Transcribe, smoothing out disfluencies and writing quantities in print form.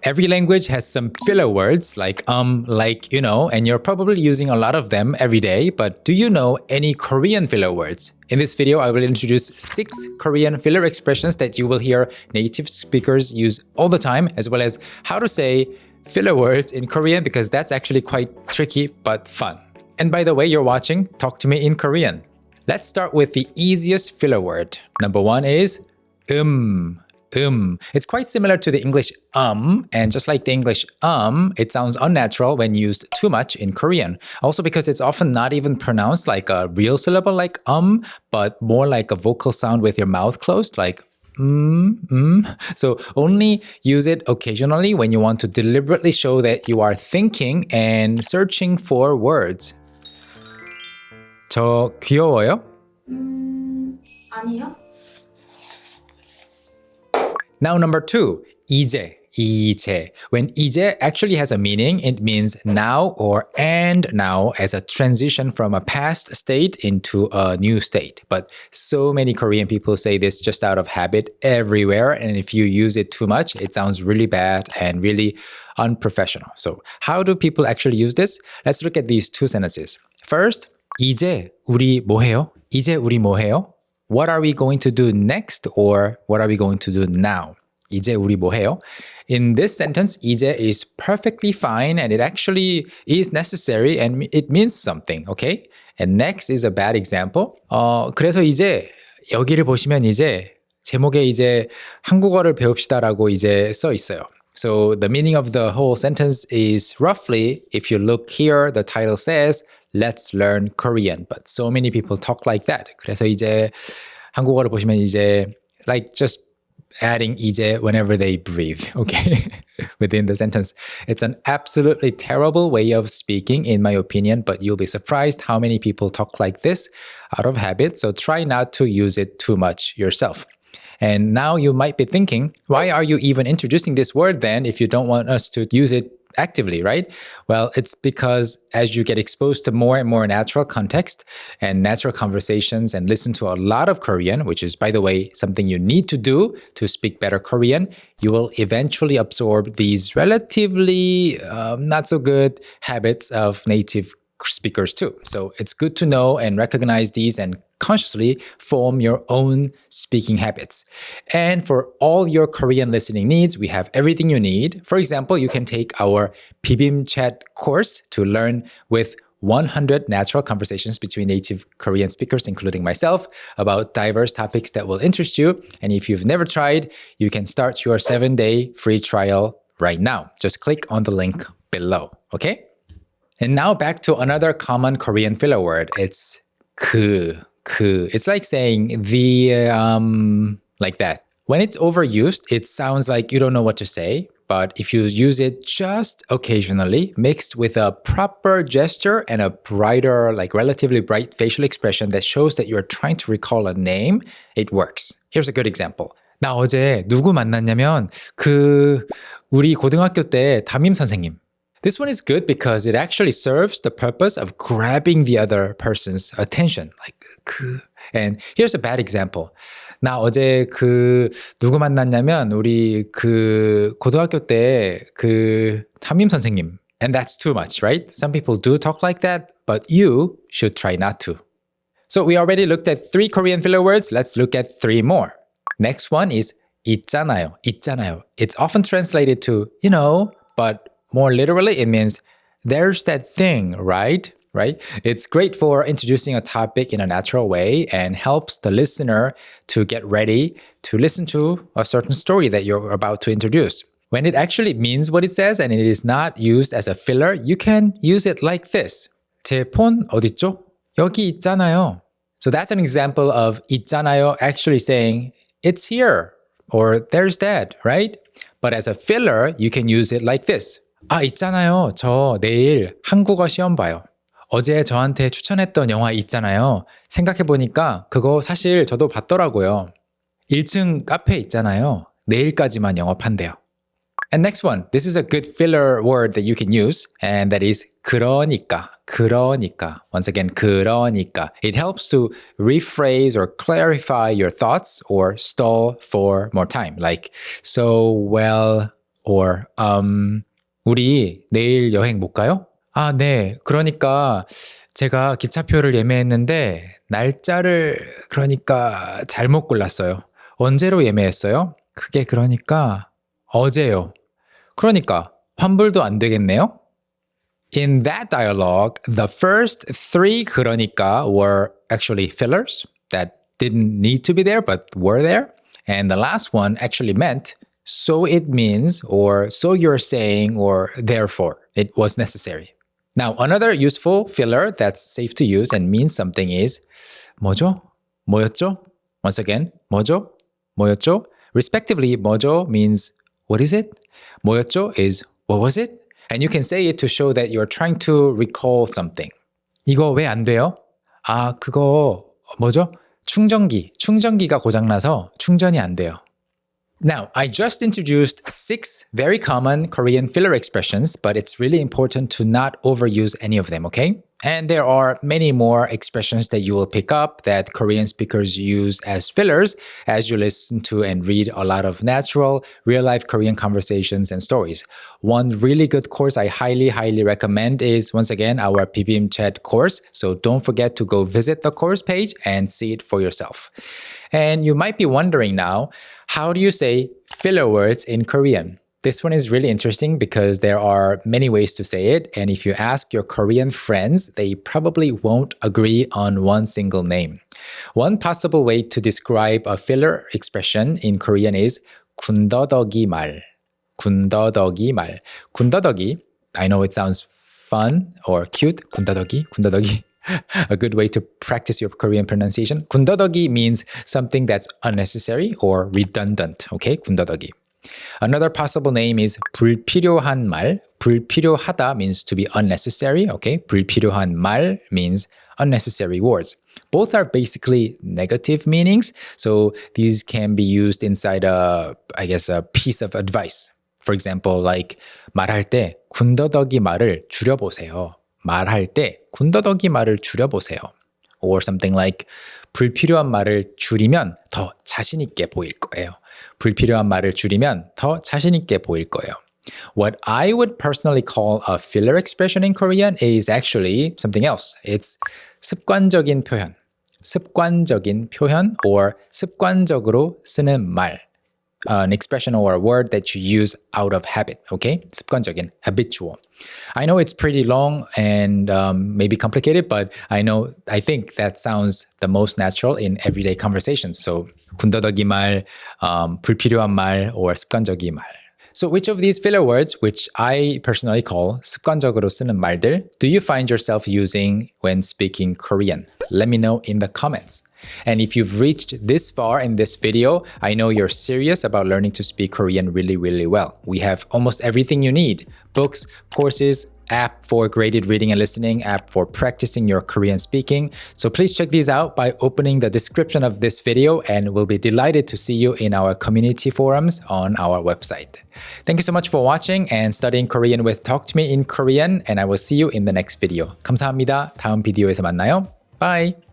Every language has some filler words like, and you're probably using a lot of them every day, but do you know any Korean filler words? In this video, I will introduce 6 Korean filler expressions that you will hear native speakers use all the time, as well as how to say filler words in Korean, because that's actually quite tricky but fun. And by the way, you're watching Talk to Me in Korean. Let's start with the easiest filler word. Number 1 is It's quite similar to the English and just like the English it sounds unnatural when used too much in Korean. Also because it's often not even pronounced like a real syllable like but more like a vocal sound with your mouth closed, like So only use it occasionally when you want to deliberately show that you are thinking and searching for words. 저 귀여워요? 아니요. Now number 2, 이제. When 이제 actually has a meaning, it means now or and now as a transition from a past state into a new state. But so many Korean people say this just out of habit everywhere, and if you use it too much, it sounds really bad and really unprofessional. So how do people actually use this? Let's look at these 2 sentences. First, 이제 우리 뭐 해요? 이제 우리 뭐 해요? What are we going to do next, or what are we going to do now? 이제 우리 뭐 해요? In this sentence, 이제 is perfectly fine and it actually is necessary and it means something, okay? And next is a bad example. 그래서 이제 여기를 보시면 이제 제목에 이제 한국어를 배웁시다라고 이제 써 있어요. So the meaning of the whole sentence is roughly, if you look here, the title says, let's learn Korean. But so many people talk like that. 그래서 이제 한국어를 보시면 이제 like just adding 이제 whenever they breathe, okay? Within the sentence. It's an absolutely terrible way of speaking, in my opinion, but you'll be surprised how many people talk like this out of habit. So try not to use it too much yourself. And now you might be thinking, why are you even introducing this word then if you don't want us to use it actively, right? Well, it's because as you get exposed to more and more natural context and natural conversations and listen to a lot of Korean, which is, by the way, something you need to do to speak better Korean, you will eventually absorb these relatively not so good habits of native speakers too. So it's good to know and recognize these and consciously form your own speaking habits. And for all your Korean listening needs, we have everything you need. For example, you can take our Bibim Chat course to learn with 100 natural conversations between native Korean speakers, including myself, about diverse topics that will interest you. And if you've never tried, you can start your 7-day free trial right now. Just click on the link below, okay? And now back to another common Korean filler word. It's 그. It's like saying the, like that. When it's overused, it sounds like you don't know what to say. But if you use it just occasionally, mixed with a proper gesture and a brighter, like relatively bright facial expression that shows that you're trying to recall a name, it works. Here's a good example. 나 어제 누구 만났냐면 우리 고등학교 때 담임 선생님. This one is good because it actually serves the purpose of grabbing the other person's attention. Like And here's a bad example. 나 어제 누구 만났냐면 우리 고등학교 때 담임 선생님. And that's too much, right? Some people do talk like that, but you should try not to. So we already looked at 3 Korean filler words. Let's look at 3 more. Next one is 있잖아요. 있잖아요. It's often translated to, you know, but more literally, it means there's that thing, right? It's great for introducing a topic in a natural way and helps the listener to get ready to listen to a certain story that you're about to introduce. When it actually means what it says and it is not used as a filler, you can use it like this. 제 폰 어딨죠? 여기 있잖아요. So that's an example of 있잖아요 actually saying it's here or there's that, right? But as a filler, you can use it like this. 있잖아요. 저 내일 한국어 시험 봐요. 어제 저한테 추천했던 영화 있잖아요. 생각해보니까 그거 사실 저도 봤더라고요. 1층 카페 있잖아요. 내일까지만 영업한대요. And next one, this is a good filler word that you can use, and that is 그러니까. Once again, 그러니까. It helps to rephrase or clarify your thoughts or stall for more time. Like, so, well, or 우리 내일 여행 못 가요? 아, 네. 그러니까 제가 기차표를 예매했는데 날짜를 그러니까 잘못 골랐어요. 언제로 예매했어요? 그게 그러니까 어제요. 그러니까 환불도 안 되겠네요? In that dialogue, the first three 그러니까 were actually fillers that didn't need to be there but were there. And the last one actually meant so it means or so you're saying or therefore it was necessary. Now, another useful filler that's safe to use and means something is 뭐죠? 뭐였죠? Once again, 뭐죠? 뭐였죠? Respectively, 뭐죠 means what is it? 뭐였죠 is what was it? And you can say it to show that you're trying to recall something. 이거 왜 안 돼요? 아, 그거 뭐죠? 충전기가 고장나서 충전이 안 돼요. Now, I just introduced 6 very common Korean filler expressions, but it's really important to not overuse any of them, okay? And there are many more expressions that you will pick up that Korean speakers use as fillers as you listen to and read a lot of natural, real-life Korean conversations and stories. One really good course I highly recommend is, once again, our PBM Chat course. So don't forget to go visit the course page and see it for yourself. And you might be wondering now, how do you say filler words in Korean? This one is really interesting because there are many ways to say it. And if you ask your Korean friends, they probably won't agree on one single name. One possible way to describe a filler expression in Korean is 군더더기 말. 군더더기 말. 군더더기, I know it sounds fun or cute. 군더더기. A good way to practice your Korean pronunciation. 군더더기 means something that's unnecessary or redundant. Okay, 군더더기. Another possible name is 불필요한 말. 불필요하다 means to be unnecessary. Okay, 불필요한 말 means unnecessary words. Both are basically negative meanings, so these can be used inside a piece of advice. For example, like 말할 때 군더더기 말을 줄여보세요. 말할 때 군더더기 말을 줄여보세요. Or something like 불필요한 말을 줄이면 더 자신 있게 보일 거예요. 불필요한 말을 줄이면 더 자신 있게 보일 거예요. What I would personally call a filler expression in Korean is actually something else. It's 습관적인 표현. 습관적인 표현 or 습관적으로 쓰는 말. An expression or a word that you use out of habit, okay? 습관적인, habitual. I know it's pretty long and maybe complicated, but I think that sounds the most natural in everyday conversations. So, 군더더기 말, 불필요한 말, or 습관적인 말. So which of these filler words, which I personally call 습관적으로 쓰는 말들, do you find yourself using when speaking Korean? Let me know in the comments. And if you've reached this far in this video, I know you're serious about learning to speak Korean really well. We have almost everything you need. Books, courses, app for graded reading and listening, app for practicing your Korean speaking. So please check these out by opening the description of this video, and we'll be delighted to see you in our community forums on our website. Thank you so much for watching and studying Korean with Talk to Me in Korean, and I will see you in the next video. 감사합니다. 다음 비디오에서 만나요. Bye!